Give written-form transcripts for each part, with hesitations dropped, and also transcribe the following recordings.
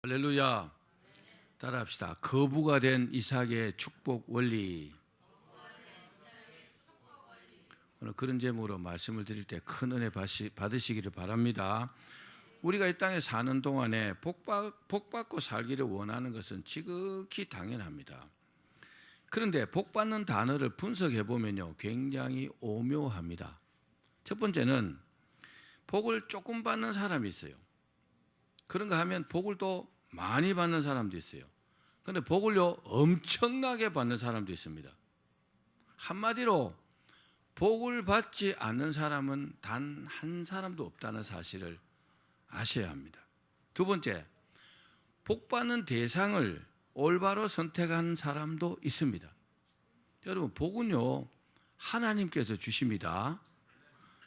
할렐루야. 따라합시다. 거부가 된 이삭의 축복 원리. 오늘 그런 제목으로 말씀을 드릴 때 큰 은혜 받으시기를 바랍니다. 우리가 이 땅에 사는 동안에 복받고 살기를 원하는 것은 지극히 당연합니다. 그런데 복받는 단어를 분석해 보면요, 굉장히 오묘합니다. 첫 번째는 복을 조금 받는 사람이 있어요. 그런가 하면 복을 또 많이 받는 사람도 있어요. 그런데 복을요 엄청나게 받는 사람도 있습니다. 한마디로 복을 받지 않는 사람은 단 한 사람도 없다는 사실을 아셔야 합니다. 두 번째, 복 받는 대상을 올바로 선택한 사람도 있습니다. 여러분, 복은요 하나님께서 주십니다.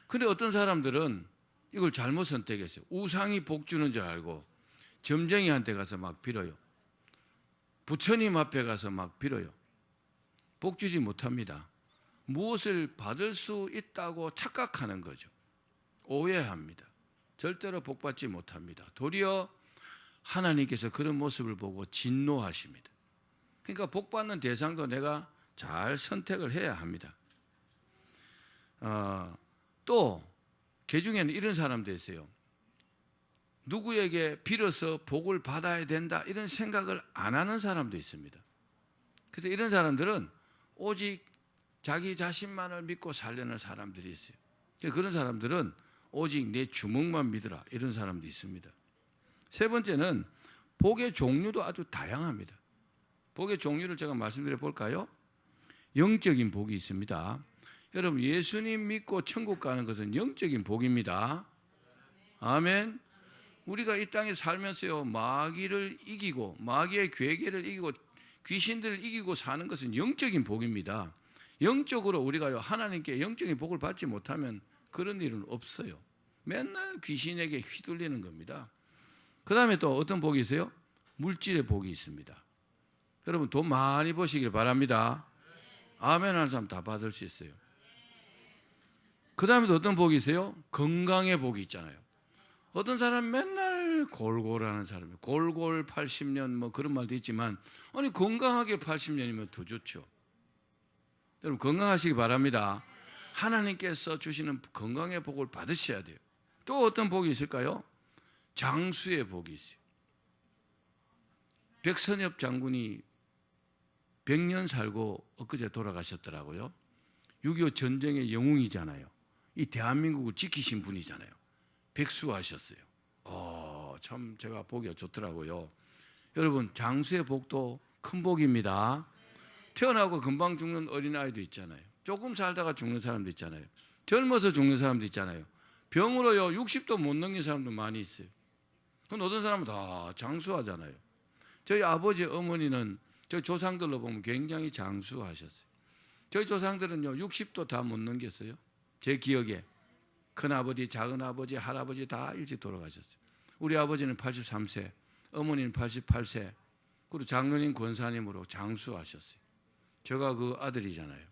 그런데 어떤 사람들은 이걸 잘못 선택했어요. 우상이 복 주는 줄 알고 점쟁이한테 가서 막 빌어요. 부처님 앞에 가서 막 빌어요. 복 주지 못합니다. 무엇을 받을 수 있다고 착각하는 거죠. 오해합니다. 절대로 복 받지 못합니다. 도리어 하나님께서 그런 모습을 보고 진노하십니다. 그러니까 복 받는 대상도 내가 잘 선택을 해야 합니다. 또 개중에는 이런 사람도 있어요. 누구에게 빌어서 복을 받아야 된다 이런 생각을 안 하는 사람도 있습니다. 그래서 이런 사람들은 오직 자기 자신만을 믿고 살려는 사람들이 있어요. 그런 사람들은 오직 내 주먹만 믿으라 이런 사람도 있습니다. 세 번째는 복의 종류도 아주 다양합니다. 복의 종류를 제가 말씀드려 볼까요? 영적인 복이 있습니다. 여러분, 예수님 믿고 천국 가는 것은 영적인 복입니다. 아멘. 우리가 이 땅에 살면서요 마귀를 이기고 마귀의 괴계를 이기고 귀신들을 이기고 사는 것은 영적인 복입니다. 영적으로 우리가요 하나님께 영적인 복을 받지 못하면 그런 일은 없어요. 맨날 귀신에게 휘둘리는 겁니다. 그 다음에 또 어떤 복이 있어요? 물질의 복이 있습니다. 여러분, 돈 많이 버시길 바랍니다. 아멘 하는 사람 다 받을 수 있어요. 그 다음에 또 어떤 복이 있어요? 건강의 복이 있잖아요. 어떤 사람 맨날 골골하는 사람이 골골 80년 뭐 그런 말도 있지만, 아니 건강하게 80년이면 더 좋죠. 여러분, 건강하시기 바랍니다. 하나님께서 주시는 건강의 복을 받으셔야 돼요. 또 어떤 복이 있을까요? 장수의 복이 있어요. 백선엽 장군이 100년 살고 엊그제 돌아가셨더라고요. 6.25 전쟁의 영웅이잖아요. 이 대한민국을 지키신 분이잖아요. 백수하셨어요. 참 제가 보기가 좋더라고요. 여러분, 장수의 복도 큰 복입니다. 태어나고 금방 죽는 어린아이도 있잖아요. 조금 살다가 죽는 사람도 있잖아요. 젊어서 죽는 사람도 있잖아요. 병으로요 60도 못 넘긴 사람도 많이 있어요. 그건 어떤 사람은 다 장수하잖아요. 저희 아버지 어머니는 저희 조상들로 보면 굉장히 장수하셨어요. 저희 조상들은요 60도 다 못 넘겼어요. 제 기억에 큰아버지, 작은아버지, 할아버지 다 일찍 돌아가셨어요. 우리 아버지는 83세, 어머니는 88세, 그리고 장로님 권사님으로 장수하셨어요. 제가 그 아들이잖아요.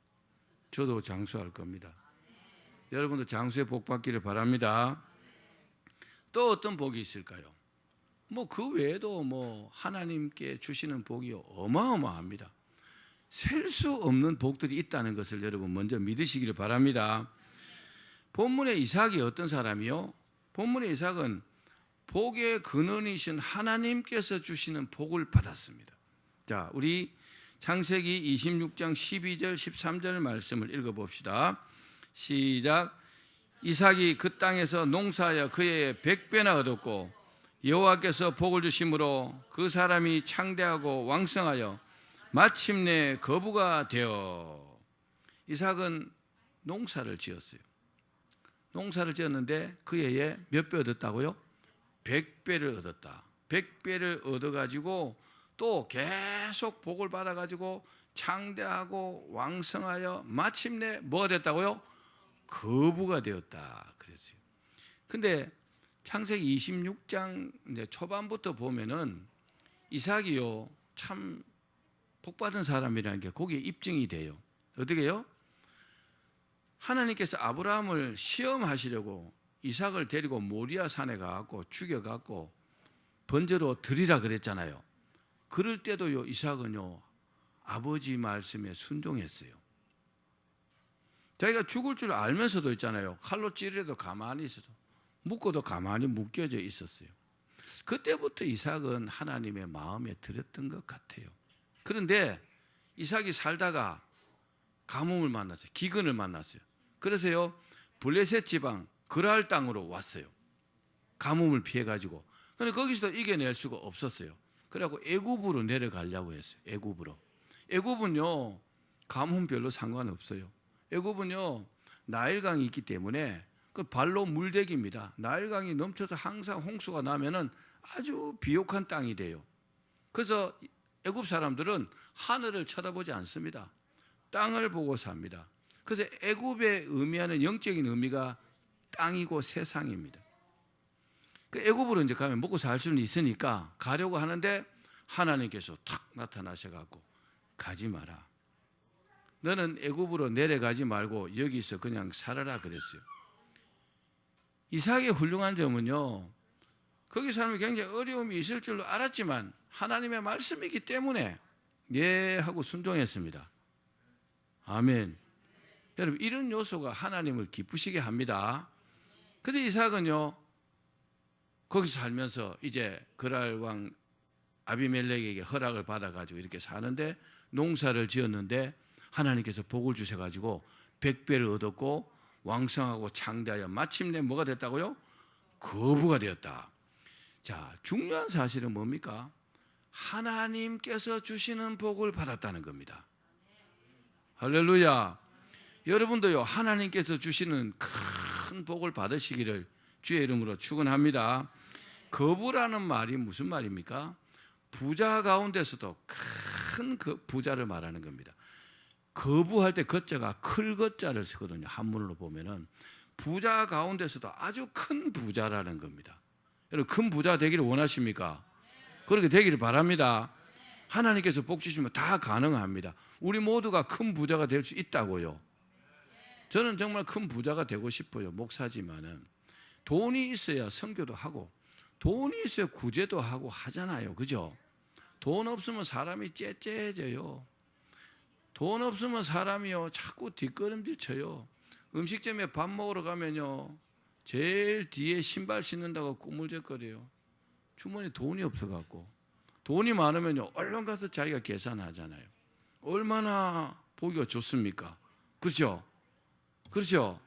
저도 장수할 겁니다. 여러분도 장수의 복 받기를 바랍니다. 또 어떤 복이 있을까요? 뭐 그 외에도 뭐 하나님께 주시는 복이 어마어마합니다. 셀 수 없는 복들이 있다는 것을 여러분 먼저 믿으시기를 바랍니다. 본문의 이삭이 어떤 사람이요? 본문의 이삭은 복의 근원이신 하나님께서 주시는 복을 받았습니다. 자, 우리 창세기 26장 12절 13절 말씀을 읽어봅시다. 시작. 이삭이 그 땅에서 농사하여 그의 100배나 얻었고 여호와께서 복을 주심으로 그 사람이 창대하고 왕성하여 마침내 거부가 되어. 이삭은 농사를 지었어요. 농사를 지었는데 그 해에 몇 배 얻었다고요? 100배를 얻었다. 100배를 얻어가지고 또 계속 복을 받아가지고 창대하고 왕성하여 마침내 뭐가 됐다고요? 거부가 되었다 그랬어요. 근데 창세기 26장 초반부터 보면은 이삭이요 참 복받은 사람이라는 게 거기에 입증이 돼요. 어떻게 해요? 하나님께서 아브라함을 시험하시려고 이삭을 데리고 모리아 산에 가갖고 죽여갖고 번제로 드리라 그랬잖아요. 그럴 때도요, 이삭은요, 아버지 말씀에 순종했어요. 자기가 죽을 줄 알면서도 있잖아요. 칼로 찌르려도 가만히 있어도, 묶어도 가만히 묶여져 있었어요. 그때부터 이삭은 하나님의 마음에 들었던 것 같아요. 그런데 이삭이 살다가 가뭄을 만났어요. 기근을 만났어요. 그래서요, 블레셋 지방 그랄 땅으로 왔어요. 가뭄을 피해가지고. 근데 거기서도 이겨낼 수가 없었어요. 그래갖고 애굽으로 내려가려고 했어요. 애굽으로. 애굽은요, 가뭄 별로 상관없어요. 애굽은요, 나일강이 있기 때문에 그 발로 물대기입니다. 나일강이 넘쳐서 항상 홍수가 나면은 아주 비옥한 땅이 돼요. 그래서 애굽 사람들은 하늘을 쳐다보지 않습니다. 땅을 보고 삽니다. 그래서 애굽에 의미하는 영적인 의미가 땅이고 세상입니다. 그 애굽으로 이제 가면 먹고 살 수는 있으니까 가려고 하는데 하나님께서 탁 나타나셔갖고 가지 마라. 너는 애굽으로 내려가지 말고 여기서 그냥 살아라 그랬어요. 이삭의 훌륭한 점은요, 거기 사람이 굉장히 어려움이 있을 줄로 알았지만 하나님의 말씀이기 때문에 예 하고 순종했습니다. 아멘. 여러분, 이런 요소가 하나님을 기쁘시게 합니다. 그래서 이삭은요, 거기서 살면서 이제 그랄 왕 아비멜렉에게 허락을 받아가지고 이렇게 사는데, 농사를 지었는데 하나님께서 복을 주셔가지고 100배를 얻었고 왕성하고 창대하여 마침내 뭐가 됐다고요? 거부가 되었다. 자, 중요한 사실은 뭡니까? 하나님께서 주시는 복을 받았다는 겁니다. 할렐루야. 여러분도요, 하나님께서 주시는 큰 복을 받으시기를 주의 이름으로 축원합니다. 거부라는 말이 무슨 말입니까? 부자 가운데서도 큰 그 부자를 말하는 겁니다. 거부할 때 거자가 클거자를 쓰거든요. 한문으로 보면은 부자 가운데서도 아주 큰 부자라는 겁니다. 여러분, 큰 부자 되기를 원하십니까? 그렇게 되기를 바랍니다. 하나님께서 복 주시면 다 가능합니다. 우리 모두가 큰 부자가 될 수 있다고요. 저는 정말 큰 부자가 되고 싶어요. 목사지만은 돈이 있어야 선교도 하고 돈이 있어야 구제도 하고 하잖아요. 그죠? 돈 없으면 사람이 째째해져요. 돈 없으면 사람이요, 자꾸 뒷걸음질 쳐요. 음식점에 밥 먹으러 가면요, 제일 뒤에 신발 신는다고 꾸물쩍거려요. 주머니에 돈이 없어갖고. 돈이 많으면요, 얼른 가서 자기가 계산하잖아요. 얼마나 보기가 좋습니까? 그렇죠? 그렇죠?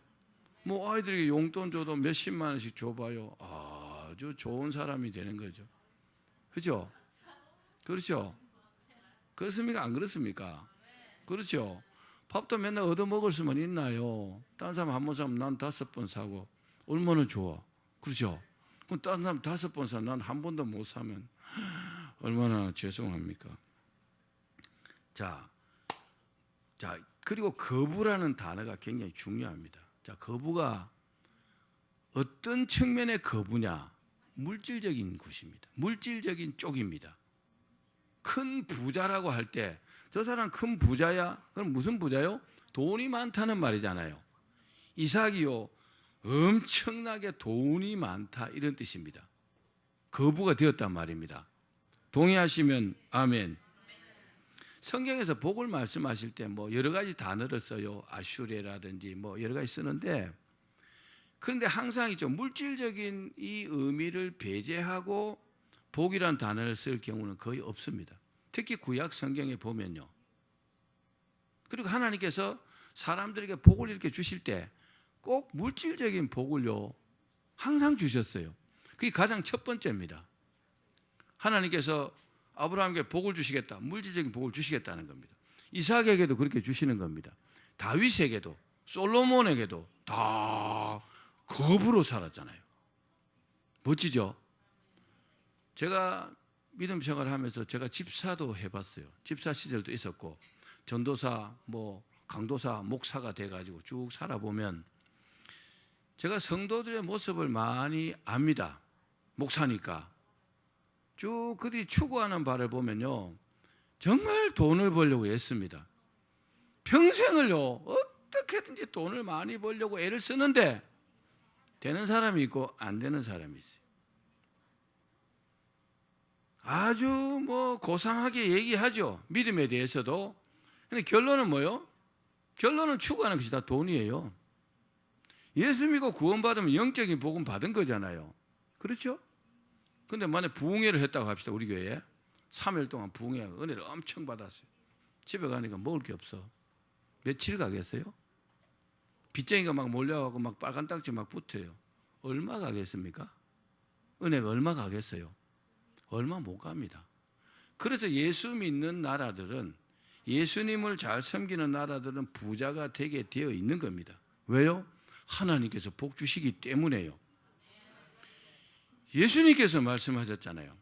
뭐 아이들에게 용돈 줘도 몇십만 원씩 줘봐요. 아주 좋은 사람이 되는 거죠. 그렇죠? 그렇죠? 그렇습니까? 안 그렇습니까? 그렇죠? 밥도 맨날 얻어먹을 수만 있나요? 다른 사람 한 번 사면 난 5번 사고 얼마나 좋아. 그렇죠? 그럼 다른 사람 5번 사, 난 한 번도 못 사면 얼마나 죄송합니까? 자, 그리고 거부라는 단어가 굉장히 중요합니다. 자, 거부가 어떤 측면의 거부냐? 물질적인 것입니다. 물질적인 쪽입니다. 큰 부자라고 할 때 저 사람 큰 부자야? 그럼 무슨 부자요? 돈이 많다는 말이잖아요. 이삭이요, 엄청나게 돈이 많다 이런 뜻입니다. 거부가 되었단 말입니다. 동의하시면 아멘. 성경에서 복을 말씀하실 때 뭐 여러 가지 단어를 써요. 아슈레라든지 뭐 여러 가지 쓰는데, 그런데 항상 있죠, 물질적인 이 의미를 배제하고 복이란 단어를 쓸 경우는 거의 없습니다. 특히 구약 성경에 보면요. 그리고 하나님께서 사람들에게 복을 이렇게 주실 때 꼭 물질적인 복을요, 항상 주셨어요. 그게 가장 첫 번째입니다. 하나님께서 아브라함에게 복을 주시겠다, 물질적인 복을 주시겠다는 겁니다. 이삭에게도 그렇게 주시는 겁니다. 다윗에게도, 솔로몬에게도 다 거부로 살았잖아요. 멋지죠? 제가 믿음 생활을 하면서 제가 집사도 해봤어요. 집사 시절도 있었고, 전도사, 뭐 강도사, 목사가 돼가지고 쭉 살아보면 제가 성도들의 모습을 많이 압니다. 목사니까. 쭉 그들이 추구하는 바를 보면요, 정말 돈을 벌려고 애씁니다. 평생을요, 어떻게든지 돈을 많이 벌려고 애를 쓰는데 되는 사람이 있고 안 되는 사람이 있어요. 아주 뭐 고상하게 얘기하죠. 믿음에 대해서도. 근데 결론은 뭐요? 결론은 추구하는 것이 다 돈이에요. 예수 믿고 구원받으면 영적인 복음 받은 거잖아요. 그렇죠? 근데 만약 부흥회를 했다고 합시다. 우리 교회에 3일 동안 부흥회 은혜를 엄청 받았어요. 집에 가니까 먹을 게 없어. 며칠 가겠어요? 빚쟁이가 막 몰려가고 막 빨간 딱지 막 붙어요. 얼마 가겠습니까? 은혜가 얼마 가겠어요? 얼마 못 갑니다. 그래서 예수 믿는 나라들은, 예수님을 잘 섬기는 나라들은 부자가 되게 되어 있는 겁니다. 왜요? 하나님께서 복 주시기 때문에요. 예수님께서 말씀하셨잖아요.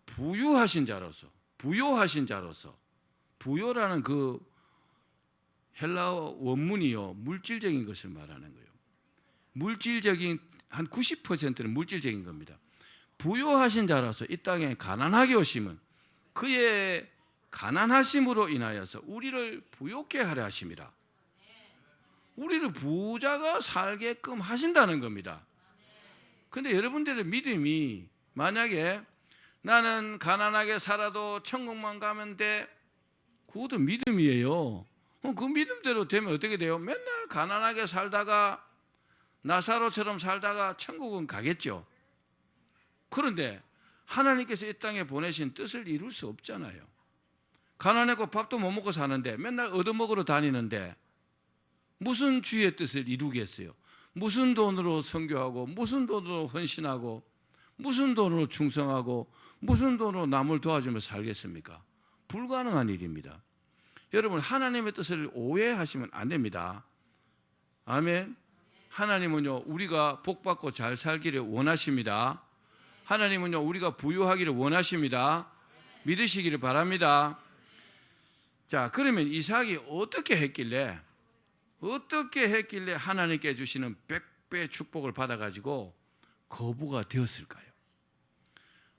부유하신 자로서, 부요라는 그 헬라어 원문이요, 물질적인 것을 말하는 거예요. 물질적인 한 90%는 물질적인 겁니다. 부요하신 자로서 이 땅에 가난하게 오심은 그의 가난하심으로 인하여서 우리를 부요케 하려 하심이라. 우리를 부자가 살게끔 하신다는 겁니다. 근데 여러분들의 믿음이 만약에 나는 가난하게 살아도 천국만 가면 돼, 그것도 믿음이에요. 그 믿음대로 되면 어떻게 돼요? 맨날 가난하게 살다가 나사로처럼 살다가 천국은 가겠죠. 그런데 하나님께서 이 땅에 보내신 뜻을 이룰 수 없잖아요. 가난하고 밥도 못 먹고 사는데 맨날 얻어먹으러 다니는데 무슨 주의 뜻을 이루겠어요? 무슨 돈으로 선교하고, 무슨 돈으로 헌신하고, 무슨 돈으로 충성하고, 무슨 돈으로 남을 도와주며 살겠습니까? 불가능한 일입니다. 여러분, 하나님의 뜻을 오해하시면 안 됩니다. 아멘. 하나님은요, 우리가 복받고 잘 살기를 원하십니다. 하나님은요, 우리가 부유하기를 원하십니다. 믿으시기를 바랍니다. 자, 그러면 이삭이 어떻게 했길래 하나님께 주시는 100배 축복을 받아가지고 거부가 되었을까요?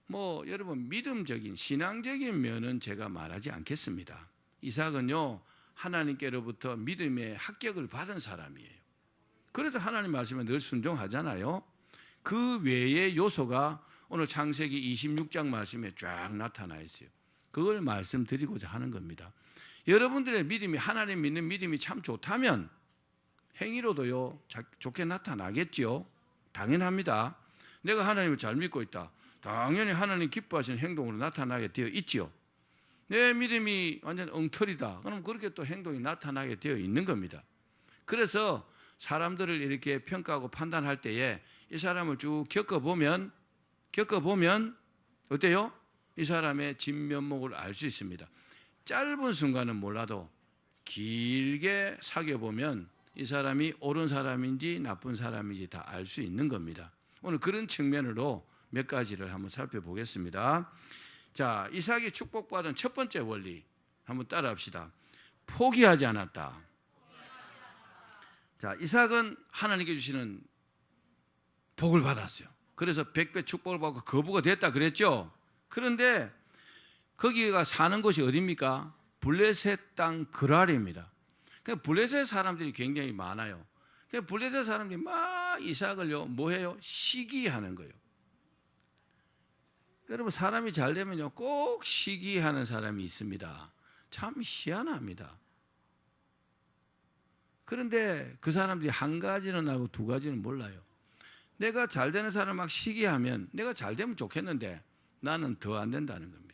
뭐 여러분, 믿음적인 신앙적인 면은 제가 말하지 않겠습니다. 이삭은요, 하나님께로부터 믿음의 합격을 받은 사람이에요. 그래서 하나님 말씀에 늘 순종하잖아요. 그 외의 요소가 오늘 창세기 26장 말씀에 쫙 나타나 있어요. 그걸 말씀드리고자 하는 겁니다. 여러분들의 믿음이, 하나님 믿는 믿음이 참 좋다면 행위로도요, 좋게 나타나겠죠. 당연합니다. 내가 하나님을 잘 믿고 있다, 당연히 하나님 기뻐하시는 행동으로 나타나게 되어 있죠. 내 믿음이 완전 엉터리다, 그럼 그렇게 또 행동이 나타나게 되어 있는 겁니다. 그래서 사람들을 이렇게 평가하고 판단할 때에 이 사람을 쭉 겪어보면 어때요? 이 사람의 진면목을 알 수 있습니다. 짧은 순간은 몰라도 길게 사귀어보면 이 사람이 옳은 사람인지 나쁜 사람인지 다 알 수 있는 겁니다. 오늘 그런 측면으로 몇 가지를 한번 살펴보겠습니다. 자, 이삭이 축복받은 첫 번째 원리 한번 따라합시다. 포기하지 않았다. 자, 이삭은 하나님께 주시는 복을 받았어요. 그래서 100배 축복을 받고 거부가 됐다 그랬죠. 그런데 거기가 사는 곳이 어디입니까? 블레셋 땅 그랄입니다. 블레셋 사람들이 굉장히 많아요. 블레셋 사람들이 막 이삭을요, 뭐해요? 시기하는 거예요. 여러분, 사람이 잘 되면요, 꼭 시기하는 사람이 있습니다. 참 희한합니다. 그런데 그 사람들이 한 가지는 알고 두 가지는 몰라요. 내가 잘 되는 사람 막 시기하면 내가 잘 되면 좋겠는데 나는 더 안 된다는 겁니다.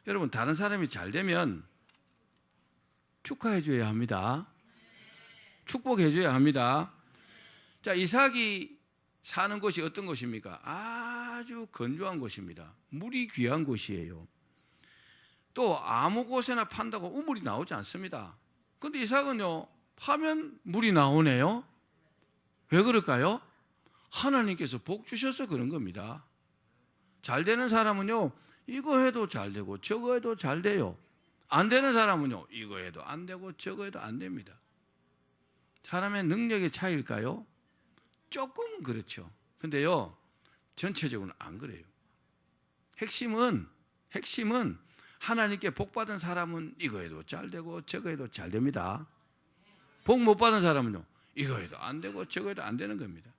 여러분, 다른 사람이 잘 되면 축하해 줘야 합니다. 축복해 줘야 합니다. 자, 이삭이 사는 곳이 어떤 곳입니까? 아주 건조한 곳입니다. 물이 귀한 곳이에요. 또 아무 곳에나 판다고 우물이 나오지 않습니다. 그런데 이삭은요, 파면 물이 나오네요. 왜 그럴까요? 하나님께서 복 주셔서 그런 겁니다. 잘 되는 사람은요, 이거 해도 잘 되고 저거 해도 잘 돼요. 안 되는 사람은요, 이거 해도 안 되고 저거 해도 안 됩니다. 사람의 능력의 차이일까요? 조금은 그렇죠. 근데요, 전체적으로는 안 그래요. 핵심은 하나님께 복 받은 사람은 이거 해도 잘 되고 저거 해도 잘 됩니다. 복 못 받은 사람은요, 이거 해도 안 되고 저거 해도 안 되는 겁니다.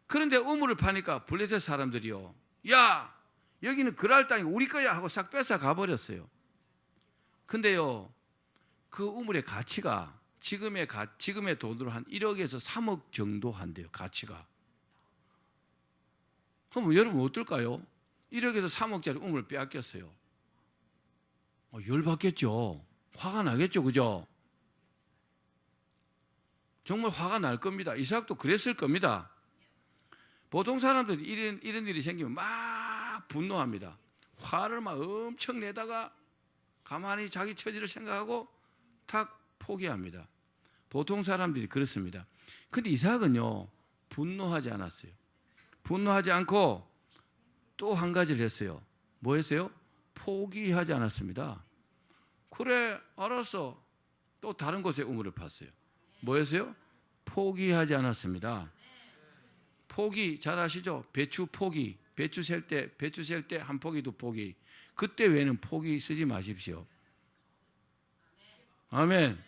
그런데 우물을 파니까 블레셋 사람들이요, 야, 여기는 그럴 땅이 우리 거야 하고 싹 뺏어 가버렸어요. 근데요, 그 우물의 가치가 지금의 돈으로 한 1억에서 3억 정도 한대요, 가치가. 그럼 여러분 어떨까요? 1억에서 3억짜리 우물을 빼앗겼어요. 열받겠죠. 화가 나겠죠, 그죠? 정말 화가 날 겁니다. 이삭도 그랬을 겁니다. 보통 사람들이 이런 일이 생기면 막 분노합니다. 화를 막 엄청 내다가 가만히 자기 처지를 생각하고 탁 포기합니다. 보통 사람들이 그렇습니다. 근데 이삭은요, 분노하지 않았어요. 분노하지 않고 또 한 가지를 했어요. 뭐 했어요? 포기하지 않았습니다. 그래, 알았어. 또 다른 곳에 우물을 팠어요. 뭐 했어요? 포기하지 않았습니다. 포기 잘 아시죠? 배추 포기. 배추 셀 때 한 포기, 두 포기. 그때 외에는 포기 쓰지 마십시오. 아멘.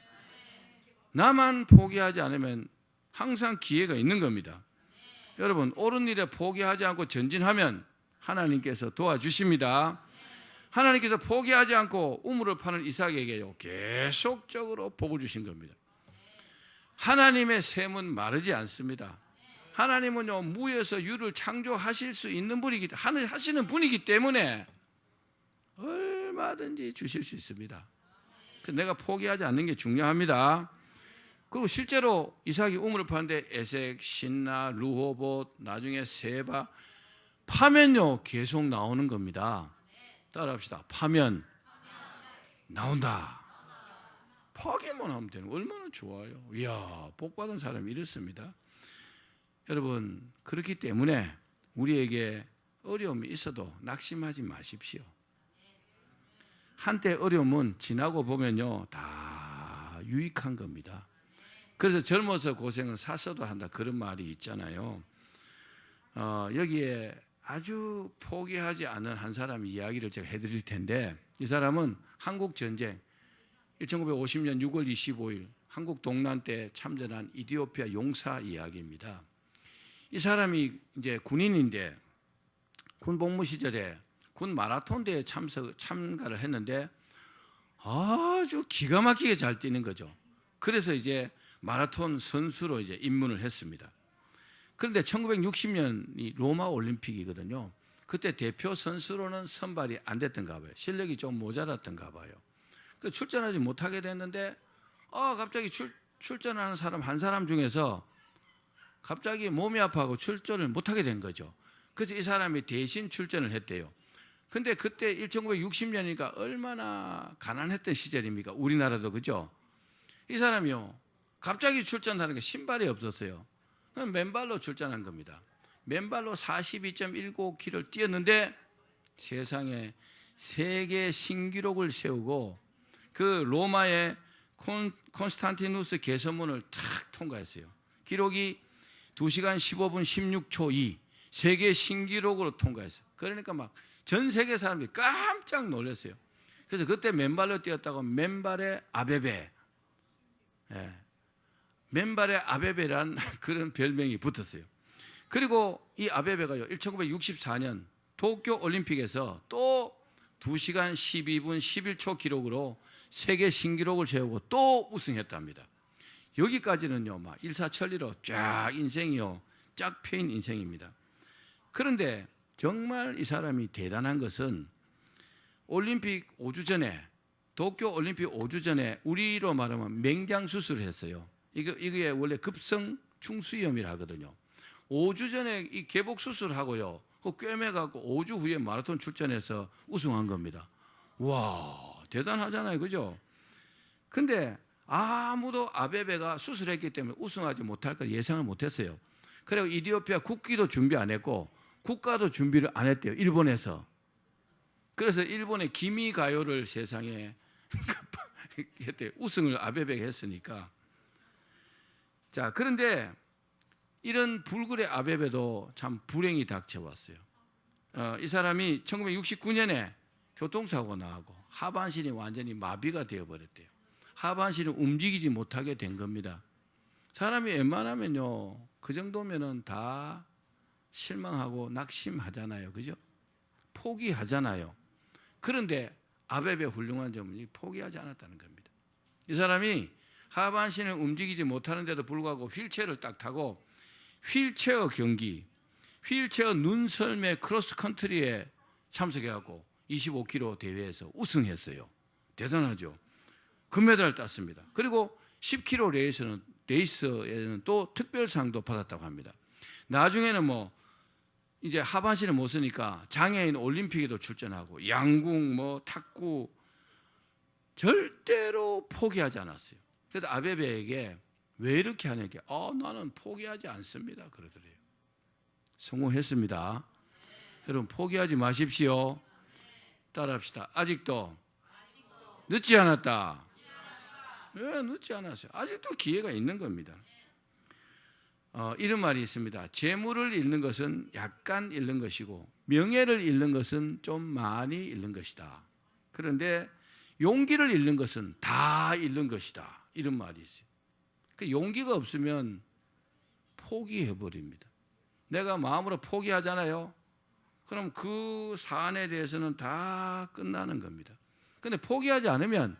나만 포기하지 않으면 항상 기회가 있는 겁니다. 여러분, 옳은 일에 포기하지 않고 전진하면 하나님께서 도와주십니다. 하나님께서 포기하지 않고 우물을 파는 이삭에게요, 계속적으로 복을 주신 겁니다. 하나님의 셈은 마르지 않습니다. 하나님은요, 무에서 유를 창조하실 수 있는 하시는 분이기 때문에 얼마든지 주실 수 있습니다. 내가 포기하지 않는 게 중요합니다. 그리고 실제로 이삭이 우물을 파는데 에색, 신나, 르호봇, 나중에 세바, 파면요 계속 나오는 겁니다. 따라합시다. 파면 나온다. 포기만 하면 되는 거 얼마나 좋아요. 이야, 복받은 사람이 이렇습니다. 여러분, 그렇기 때문에 우리에게 어려움이 있어도 낙심하지 마십시오. 한때 어려움은 지나고 보면요 다 유익한 겁니다. 그래서 젊어서 고생은 사서도 한다, 그런 말이 있잖아요. 여기에 아주 포기하지 않은 한 사람 이야기를 제가 해드릴 텐데, 이 사람은 한국전쟁 1950년 6월 25일 한국 동란 때 참전한 이디오피아 용사 이야기입니다. 이 사람이 이제 군인인데 군 복무 시절에 군 마라톤 대회에 참가를 했는데 아주 기가 막히게 잘 뛰는 거죠. 그래서 이제 마라톤 선수로 이제 입문을 했습니다. 그런데 1960년이 로마 올림픽이거든요. 그때 대표 선수로는 선발이 안 됐던가 봐요. 실력이 좀 모자랐던가 봐요. 그 출전하지 못하게 됐는데 갑자기 출전하는 사람 한 사람 중에서 갑자기 몸이 아파하고 출전을 못하게 된 거죠. 그래서 이 사람이 대신 출전을 했대요. 근데 그때 1960년이니까 얼마나 가난했던 시절입니까? 우리나라도, 그죠? 이 사람이요, 갑자기 출전하는 게 신발이 없었어요. 그럼 맨발로 출전한 겁니다. 맨발로 42.195km를 뛰었는데 세상에 세계 신기록을 세우고 그 로마의 콘스탄티누스 개선문을 탁 통과했어요. 기록이 2시간 15분 16초 2, 세계 신기록으로 통과했어요. 그러니까 막 전 세계 사람들이 깜짝 놀랐어요. 그래서 그때 맨발로 뛰었다고 맨발의 아베베, 맨발의 아베베란 그런 별명이 붙었어요. 그리고 이 아베베가요, 1964년 도쿄 올림픽에서 또 2시간 12분 11초 기록으로 세계 신기록을 세우고 또 우승했답니다. 여기까지는요, 막 일사천리로 쫙 인생이요, 쫙 펴인 인생입니다. 그런데 정말 이 사람이 대단한 것은 올림픽 5주 전에, 도쿄 올림픽 5주 전에 우리로 말하면 맹장 수술을 했어요. 이게 원래 급성 충수염이라 하거든요. 5주 전에 이 개복 수술하고요, 꿰매갖고 5주 후에 마라톤 출전해서 우승한 겁니다. 와, 대단하잖아요, 그죠? 근데 아무도 아베베가 수술했기 때문에 우승하지 못할 걸 예상을 못했어요. 그리고 이디오피아 국기도 준비 안 했고 국가도 준비를 안 했대요, 일본에서. 그래서 일본의 기미가요를 세상에 했대요. 우승을 아베베가 했으니까. 자, 그런데 이런 불굴의 아베베도 참 불행이 닥쳐왔어요. 이 사람이 1969년에 교통사고 나고 하반신이 완전히 마비가 되어버렸대요. 하반신을 움직이지 못하게 된 겁니다. 사람이 웬만하면요, 그 정도면은 다 실망하고 낙심하잖아요, 그죠? 포기하잖아요. 그런데 아베베 훌륭한 점은 포기하지 않았다는 겁니다. 이 사람이 하반신을 움직이지 못하는데도 불구하고 휠체어를 딱 타고 휠체어 경기, 휠체어 눈썰매 크로스컨트리에 참석해갖고 25km 대회에서 우승했어요. 대단하죠. 금메달을 땄습니다. 그리고 10km 레이스에는 또 특별상도 받았다고 합니다. 나중에는 뭐 이제 하반신을 못 쓰니까 장애인 올림픽에도 출전하고 양궁, 뭐 탁구 절대로 포기하지 않았어요. 그래서 아베베에게 왜 이렇게 하냐게 나는 포기하지 않습니다 그러더래요. 성공했습니다. 여러분 포기하지 마십시오. 따라합시다. 아직도 늦지 않았다. 왜 늦지 않았어요? 아직도 기회가 있는 겁니다. 이런 말이 있습니다. 재물을 잃는 것은 약간 잃는 것이고 명예를 잃는 것은 좀 많이 잃는 것이다. 그런데 용기를 잃는 것은 다 잃는 것이다. 이런 말이 있어요. 그 용기가 없으면 포기해버립니다. 내가 마음으로 포기하잖아요. 그럼 그 사안에 대해서는 다 끝나는 겁니다. 그런데 포기하지 않으면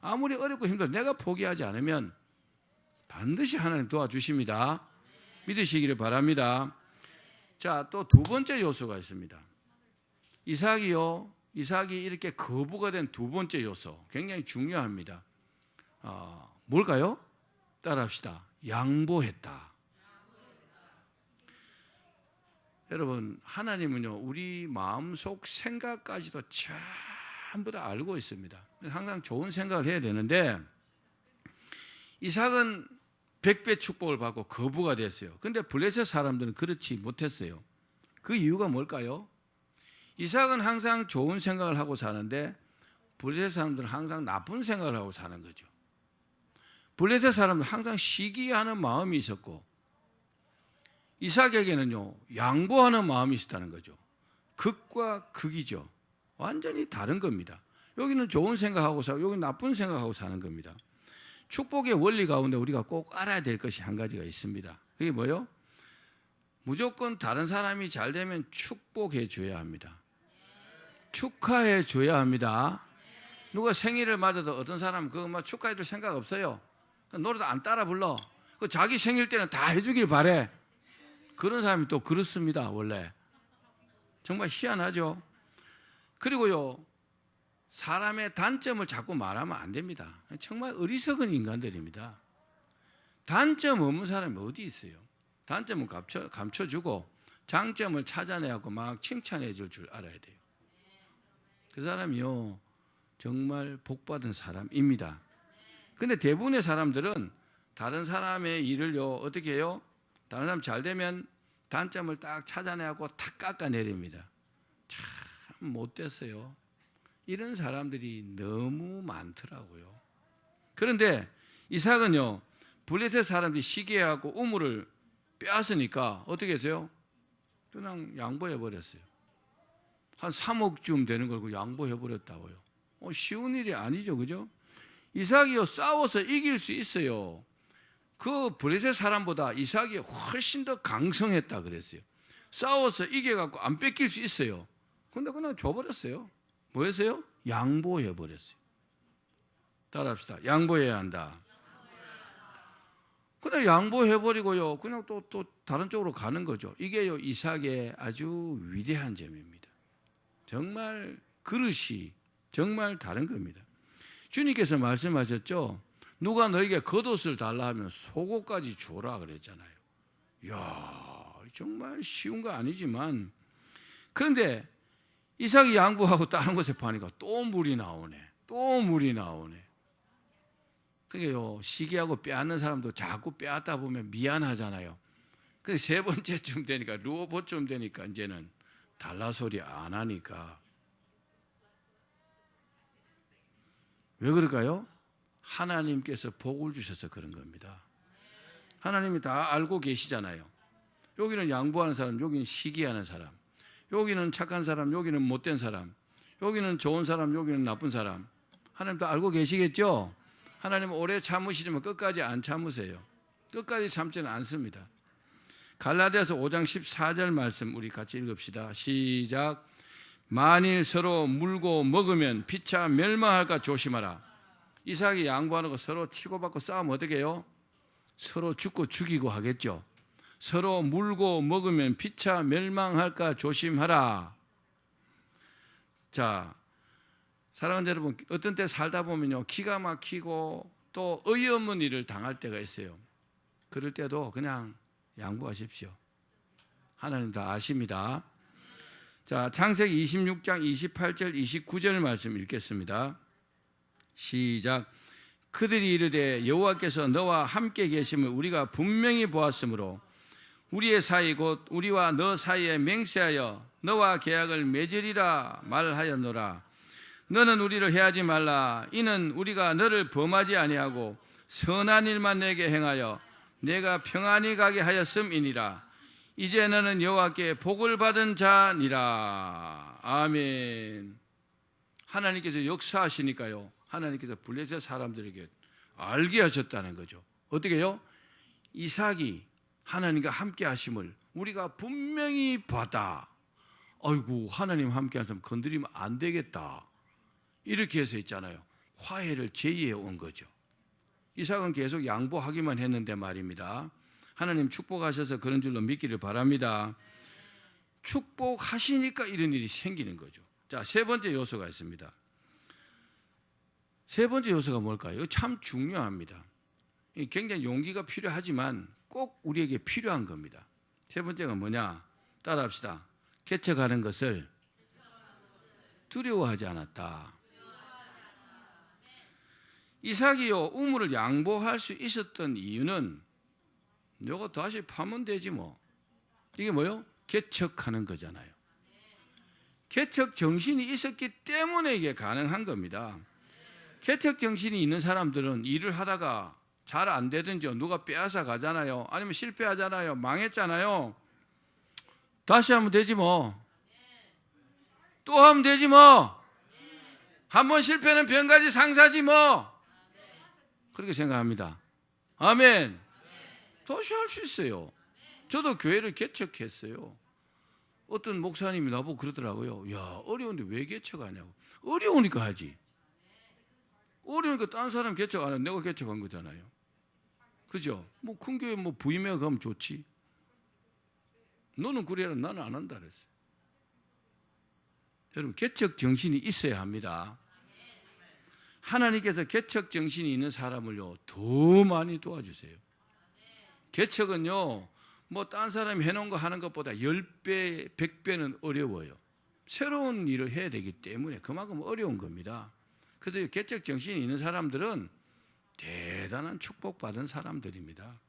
아무리 어렵고 힘들어도 내가 포기하지 않으면 반드시 하나님 도와주십니다. 믿으시기를 바랍니다. 자, 또 두 번째 요소가 있습니다. 이삭이 이렇게 거부가 된 두 번째 요소 굉장히 중요합니다. 뭘까요? 따라합시다. 양보했다. 여러분, 하나님은요 우리 마음속 생각까지도 전부 다 알고 있습니다. 항상 좋은 생각을 해야 되는데 이삭은 100배 축복을 받고 거부가 됐어요. 그런데 블레셋 사람들은 그렇지 못했어요. 그 이유가 뭘까요? 이삭은 항상 좋은 생각을 하고 사는데 블레셋 사람들은 항상 나쁜 생각을 하고 사는 거죠. 블레셋 사람들은 항상 시기하는 마음이 있었고 이삭에게는요 양보하는 마음이 있었다는 거죠. 극과 극이죠. 완전히 다른 겁니다. 여기는 좋은 생각하고 살고 여기는 나쁜 생각하고 사는 겁니다. 축복의 원리 가운데 우리가 꼭 알아야 될 것이 한 가지가 있습니다. 그게 뭐예요? 무조건 다른 사람이 잘 되면 축복해 줘야 합니다. 축하해 줘야 합니다. 누가 생일을 맞아도 어떤 사람은 그거 막 축하해 줄 생각 없어요. 노래도 안 따라 불러. 자기 생일 때는 다 해주길 바래. 그런 사람이 또 그렇습니다. 원래 정말 희한하죠. 그리고요 사람의 단점을 자꾸 말하면 안 됩니다. 정말 어리석은 인간들입니다. 단점 없는 사람이 어디 있어요? 단점은 감춰주고 장점을 찾아내고 막 칭찬해 줄 알아야 돼요. 그 사람이요 정말 복받은 사람입니다. 그런데 대부분의 사람들은 다른 사람의 일을요 어떻게 해요? 다른 사람 잘 되면 단점을 딱 찾아내고 탁 깎아내립니다. 참 못됐어요. 이런 사람들이 너무 많더라고요. 그런데 이삭은요 블레셋 사람들이 시기하고 우물을 빼앗으니까 어떻게 했어요? 그냥 양보해버렸어요. 한 3억쯤 되는 걸 양보해버렸다고요. 쉬운 일이 아니죠, 그죠? 이삭이요 싸워서 이길 수 있어요. 그 블레셋 사람보다 이삭이 훨씬 더 강성했다 그랬어요. 싸워서 이겨갖고 안 뺏길 수 있어요. 근데 그냥 줘버렸어요. 뭐 했어요? 양보해버렸어요. 따라합시다. 양보해야 한다. 그냥 양보해버리고요. 그냥 또 다른 쪽으로 가는 거죠. 이게요, 이삭의 아주 위대한 점입니다. 정말 그릇이 정말 다른 겁니다. 주님께서 말씀하셨죠. 누가 너에게 겉옷을 달라 하면 속옷까지 줘라 그랬잖아요. 이야, 정말 쉬운 거 아니지만 그런데 이삭이 양보하고 다른 곳에 파니까 또 물이 나오네. 또 물이 나오네. 그게요, 시기하고 빼앗는 사람도 자꾸 빼앗다 보면 미안하잖아요. 근데 세 번째쯤 되니까, 루어보쯤 되니까 이제는 달라 소리 안 하니까. 왜 그럴까요? 하나님께서 복을 주셔서 그런 겁니다. 하나님이 다 알고 계시잖아요. 여기는 양보하는 사람, 여기는 시기하는 사람, 여기는 착한 사람, 여기는 못된 사람, 여기는 좋은 사람, 여기는 나쁜 사람. 하나님 다 알고 계시겠죠? 하나님은 오래 참으시지만 끝까지 안 참으세요. 끝까지 참지는 않습니다. 갈라디아서 5장 14절 말씀 우리 같이 읽읍시다. 시작. 만일 서로 물고 먹으면 피차 멸망할까 조심하라. 이삭이 양보하는 거 서로 치고받고 싸우면 어떻게 해요? 서로 죽고 죽이고 하겠죠. 서로 물고 먹으면 피차 멸망할까 조심하라. 자, 사랑하는 여러분, 어떤 때 살다 보면요, 기가 막히고 또 어이없는 일을 당할 때가 있어요. 그럴 때도 그냥 양보하십시오. 하나님 다 아십니다. 자, 창세기 26장 28절 29절 말씀 읽겠습니다. 시작. 그들이 이르되 여호와께서 너와 함께 계심을 우리가 분명히 보았으므로 우리의 사이 곧 우리와 너 사이에 맹세하여 너와 계약을 맺으리라 말하였노라. 너는 우리를 해하지 말라. 이는 우리가 너를 범하지 아니하고 선한 일만 내게 행하여 내가 평안히 가게 하였음이니라. 이제 너는 여호와께 복을 받은 자니라. 아멘. 하나님께서 역사하시니까요, 하나님께서 블레셋 사람들에게 알게 하셨다는 거죠. 어떻게 해요? 이삭이 하나님과 함께 하심을 우리가 분명히 봤다. 아이고, 하나님 함께 하시면 건드리면 안 되겠다. 이렇게 해서 있잖아요, 화해를 제의해 온 거죠. 이삭은 계속 양보하기만 했는데 말입니다, 하나님 축복하셔서 그런 줄로 믿기를 바랍니다. 축복하시니까 이런 일이 생기는 거죠. 자, 세 번째 요소가 있습니다. 세 번째 요소가 뭘까요? 이거 참 중요합니다. 굉장히 용기가 필요하지만 꼭 우리에게 필요한 겁니다. 세 번째가 뭐냐? 따라합시다. 개척하는 것을 두려워하지 않았다. 이삭이요, 우물을 양보할 수 있었던 이유는 이거 다시 파면 되지 뭐. 이게 뭐요? 개척하는 거잖아요. 개척 정신이 있었기 때문에 이게 가능한 겁니다. 개척 정신이 있는 사람들은 일을 하다가 잘 안 되든지 누가 빼앗아 가잖아요. 아니면 실패하잖아요. 망했잖아요. 다시 하면 되지 뭐. 또 하면 되지 뭐. 한 번 실패는 변가지 상사지 뭐. 그렇게 생각합니다. 아멘. 다시 할 수 있어요. 저도 교회를 개척했어요. 어떤 목사님이 나보고 그러더라고요. 야, 어려운데 왜 개척하냐고. 어려우니까 하지. 어려우니까 딴 사람 개척 안 하면 내가 개척한 거잖아요. 그죠? 뭐 큰 교회 뭐 부임해 가면 좋지. 너는 그래라, 나는 안 한다 그랬어요. 여러분, 개척 정신이 있어야 합니다. 하나님께서 개척 정신이 있는 사람을요, 더 많이 도와주세요. 개척은요, 뭐 딴 사람이 해놓은 거 하는 것보다 10배, 100배는 어려워요. 새로운 일을 해야 되기 때문에 그만큼 어려운 겁니다. 그래서 개척 정신이 있는 사람들은 대단한 축복받은 사람들입니다.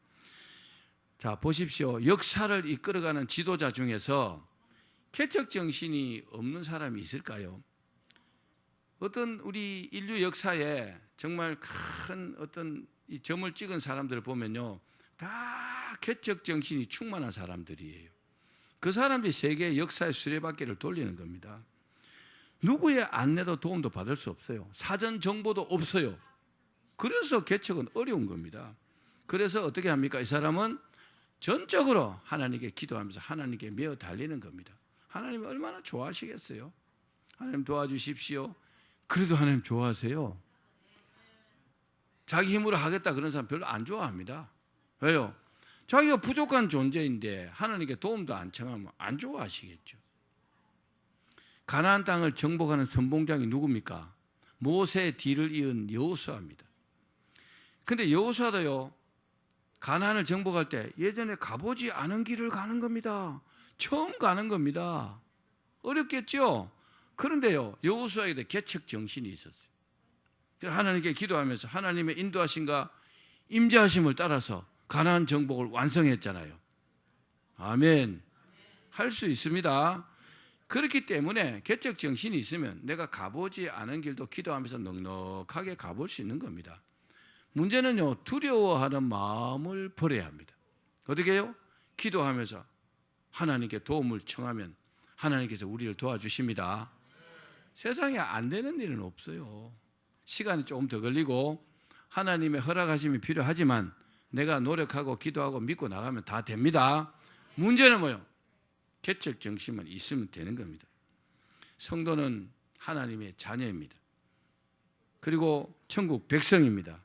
자, 보십시오. 역사를 이끌어가는 지도자 중에서 개척 정신이 없는 사람이 있을까요? 어떤 우리 인류 역사에 정말 큰 어떤 이 점을 찍은 사람들을 보면요, 다 개척 정신이 충만한 사람들이에요. 그 사람들이 세계 역사의 수레바퀴를 돌리는 겁니다. 누구의 안내도 도움도 받을 수 없어요. 사전 정보도 없어요. 그래서 개척은 어려운 겁니다. 그래서 어떻게 합니까? 이 사람은 전적으로 하나님께 기도하면서 하나님께 매어 달리는 겁니다. 하나님이 얼마나 좋아하시겠어요? 하나님 도와주십시오. 그래도 하나님 좋아하세요. 자기 힘으로 하겠다 그런 사람 별로 안 좋아합니다. 왜요? 자기가 부족한 존재인데 하나님께 도움도 안 청하면 안 좋아하시겠죠. 가나안 땅을 정복하는 선봉장이 누굽니까? 모세의 뒤를 이은 여호수아입니다. 근데 여호수아도요, 가나안을 정복할 때 예전에 가보지 않은 길을 가는 겁니다. 처음 가는 겁니다. 어렵겠죠? 그런데요, 여호수아에게 개척 정신이 있었어요. 하나님께 기도하면서 하나님의 인도하심과 임재하심을 따라서 가나안 정복을 완성했잖아요. 아멘. 할 수 있습니다. 그렇기 때문에 개척 정신이 있으면 내가 가보지 않은 길도 기도하면서 넉넉하게 가볼 수 있는 겁니다. 문제는요, 두려워하는 마음을 버려야 합니다. 어떻게 해요? 기도하면서 하나님께 도움을 청하면 하나님께서 우리를 도와주십니다. 세상에 안 되는 일은 없어요. 시간이 조금 더 걸리고 하나님의 허락하심이 필요하지만 내가 노력하고 기도하고 믿고 나가면 다 됩니다. 문제는 뭐예요? 개척 정신만 있으면 되는 겁니다. 성도는 하나님의 자녀입니다. 그리고 천국 백성입니다.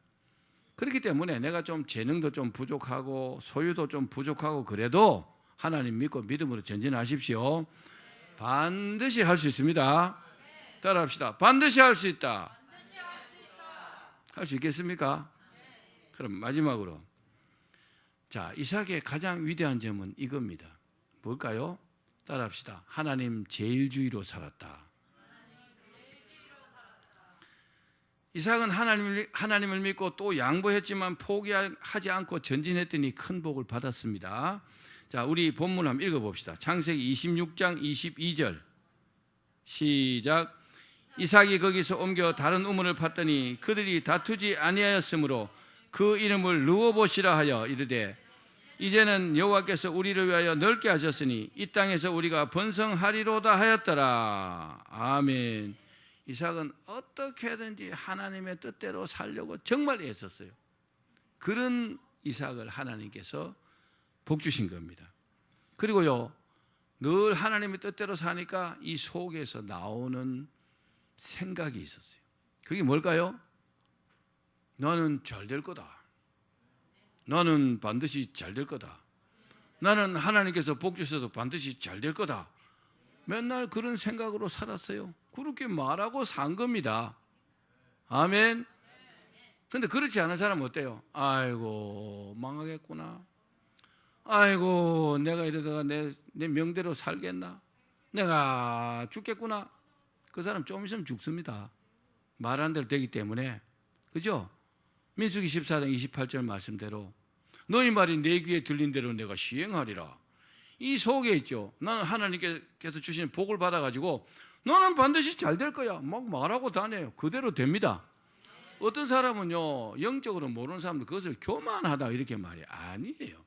그렇기 때문에 내가 좀 재능도 좀 부족하고 소유도 좀 부족하고 그래도 하나님 믿고 믿음으로 전진하십시오. 반드시 할 수 있습니다. 따라합시다. 반드시 할 수 있다. 할 수 있겠습니까? 그럼 마지막으로, 자, 이삭의 가장 위대한 점은 이겁니다. 뭘까요? 따라합시다. 하나님 제일주의로 살았다. 이삭은 하나님을 믿고 또 양보했지만 포기하지 않고 전진했더니 큰 복을 받았습니다. 자, 우리 본문 한번 읽어봅시다. 창세기 26장 22절 시작. 이삭이 거기서 옮겨 다른 우물을 팠더니 그들이 다투지 아니하였으므로 그 이름을 르호봇이라 하여 이르되 이제는 여호와께서 우리를 위하여 넓게 하셨으니 이 땅에서 우리가 번성하리로다 하였더라. 아멘. 이삭은 어떻게든지 하나님의 뜻대로 살려고 정말 애썼어요. 그런 이삭을 하나님께서 복 주신 겁니다. 그리고요, 늘 하나님의 뜻대로 사니까 이 속에서 나오는 생각이 있었어요. 그게 뭘까요? 나는 잘 될 거다. 나는 반드시 잘 될 거다. 나는 하나님께서 복 주셔서 반드시 잘 될 거다. 맨날 그런 생각으로 살았어요. 그렇게 말하고 산 겁니다. 아멘. 근데 그렇지 않은 사람은 어때요? 아이고 망하겠구나. 아이고 내가 이러다가 내 명대로 살겠나? 내가 죽겠구나. 그 사람 좀 있으면 죽습니다. 말하는 대로 되기 때문에. 그죠? 민수기 14장 28절 말씀대로 너희 말이 내 귀에 들린 대로 내가 시행하리라. 이 속에 있죠. 나는 하나님께서 주시는 복을 받아가지고 너는 반드시 잘 될 거야. 막 말하고 다녀요. 그대로 됩니다. 어떤 사람은요, 영적으로 모르는 사람들 그것을 교만하다 이렇게 말해요. 아니에요.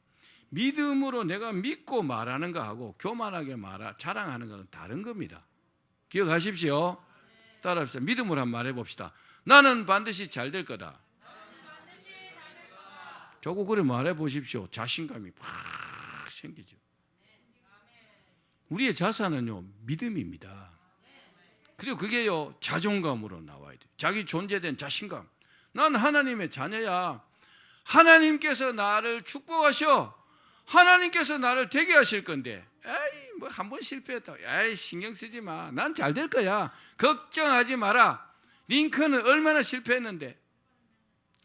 믿음으로 내가 믿고 말하는 거하고 교만하게 자랑하는 것은 다른 겁니다. 기억하십시오. 따라합시다. 믿음으로 한번 말해봅시다. 나는 반드시 잘 될 거다. 저거 그래 말해보십시오. 자신감이 확 생기죠. 우리의 자산은요, 믿음입니다. 그리고 그게요, 자존감으로 나와야 돼요. 자기 존재에 대한 자신감. 난 하나님의 자녀야. 하나님께서 나를 축복하셔. 하나님께서 나를 되게 하실 건데, 에이, 뭐 한 번 실패했다. 에이, 신경 쓰지 마. 난 잘 될 거야. 걱정하지 마라. 링컨은 얼마나 실패했는데.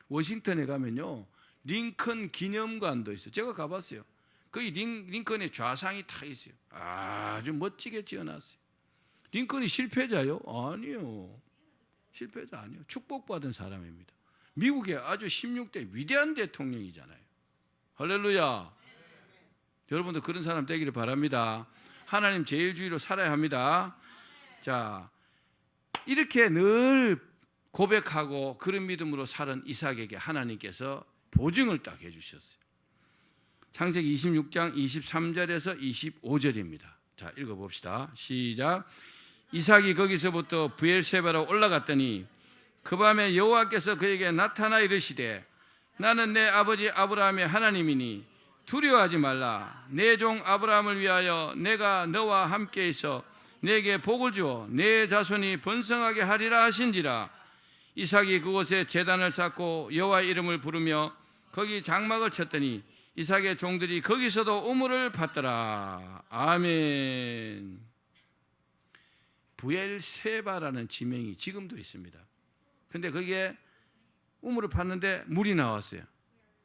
워싱턴에 가면요, 링컨 기념관도 있어요. 제가 가봤어요. 거기 링컨의 좌상이 다 있어요. 아주 멋지게 지어놨어요. 링컨이 실패자요? 아니요. 실패자 아니요. 축복받은 사람입니다. 미국의 아주 16대 위대한 대통령이잖아요. 할렐루야. 여러분도 그런 사람 되기를 바랍니다. 하나님 제일주의로 살아야 합니다. 자, 이렇게 늘 고백하고 그런 믿음으로 살은 이삭에게 하나님께서 보증을 딱 해주셨어요. 창세기 26장 23절에서 25절입니다. 자, 읽어봅시다. 시작. 이삭이 거기서부터 브엘세바로 올라갔더니 그 밤에 여호와께서 그에게 나타나 이르시되 나는 내 아버지 아브라함의 하나님이니 두려워하지 말라. 내 종 아브라함을 위하여 내가 너와 함께 있어 내게 복을 주어 내 자손이 번성하게 하리라 하신지라. 이삭이 그곳에 제단을 쌓고 여호와의 이름을 부르며 거기 장막을 쳤더니 이삭의 종들이 거기서도 우물을 팠더라. 아멘. 브엘세바라는 지명이 지금도 있습니다. 근데 거기에 우물을 팠는데 물이 나왔어요.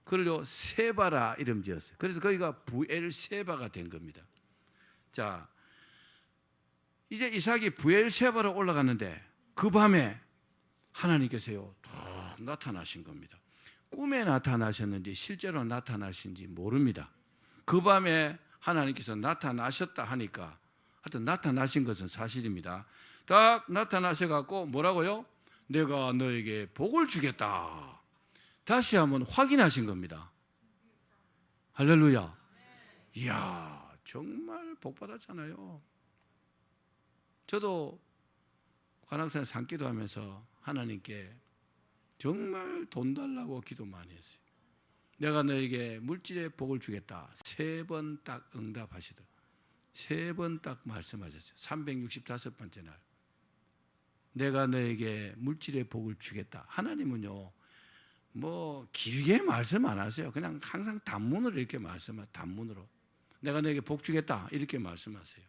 그걸로 세바라 이름 지었어요. 그래서 거기가 브엘세바가 된 겁니다. 자, 이제 이삭이 브엘세바로 올라갔는데 그 밤에 하나님께서요 툭 나타나신 겁니다. 꿈에 나타나셨는지 실제로 나타나신지 모릅니다. 그 밤에 하나님께서 나타나셨다 하니까 하여튼 나타나신 것은 사실입니다. 딱 나타나셔갖고 뭐라고요? 내가 너에게 복을 주겠다. 다시 한번 확인하신 겁니다. 할렐루야. 이야, 정말 복 받았잖아요. 저도 관악산에 산기도 하면서 하나님께 정말 돈 달라고 기도 많이 했어요. 내가 너에게 물질의 복을 주겠다. 3번 딱 응답하시더라고요. 3번 딱 말씀하셨어요. 365번째 날. 내가 너에게 물질의 복을 주겠다. 하나님은요, 뭐 길게 말씀 안 하세요. 그냥 항상 단문으로 이렇게 말씀하세요. 단문으로. 내가 너에게 복 주겠다. 이렇게 말씀하세요.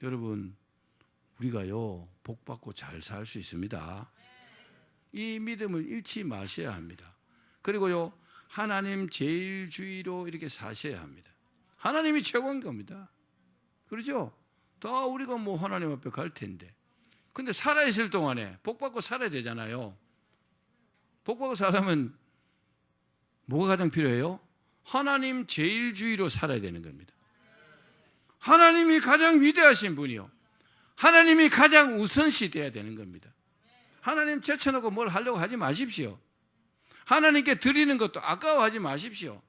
여러분, 우리가요, 복 받고 잘 살 수 있습니다. 이 믿음을 잃지 마셔야 합니다. 그리고요, 하나님 제일주의로 이렇게 사셔야 합니다. 하나님이 최고인 겁니다. 그렇죠? 다 우리가 뭐 하나님 앞에 갈 텐데. 근데 살아있을 동안에 복 받고 살아야 되잖아요. 복 받고 살려면 뭐가 가장 필요해요? 하나님 제일주의로 살아야 되는 겁니다. 하나님이 가장 위대하신 분이요. 하나님이 가장 우선시 돼야 되는 겁니다. 하나님 제쳐놓고 뭘 하려고 하지 마십시오. 하나님께 드리는 것도 아까워하지 마십시오.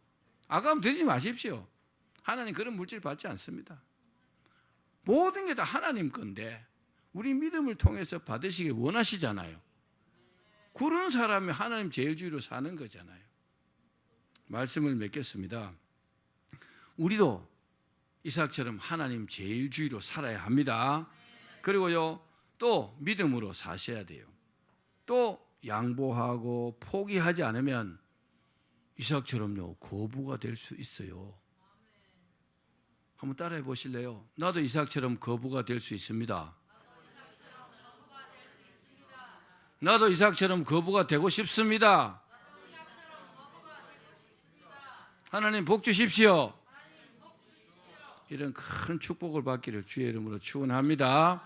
아까우면 드리지 마십시오. 하나님 그런 물질 받지 않습니다. 모든 게 다 하나님 건데 우리 믿음을 통해서 받으시길 원하시잖아요. 그런 사람이 하나님 제일주의로 사는 거잖아요. 말씀을 맺겠습니다. 우리도 이삭처럼 하나님 제일주의로 살아야 합니다. 그리고요, 또 믿음으로 사셔야 돼요. 또 양보하고 포기하지 않으면 이삭처럼요, 거부가 될 수 있어요. 한번 따라해 보실래요? 나도 이삭처럼 거부가 될 수 있습니다. 나도 이삭처럼 거부가 되고 싶습니다. 하나님 복 주십시오. 이런 큰 축복을 받기를 주의 이름으로 축원합니다.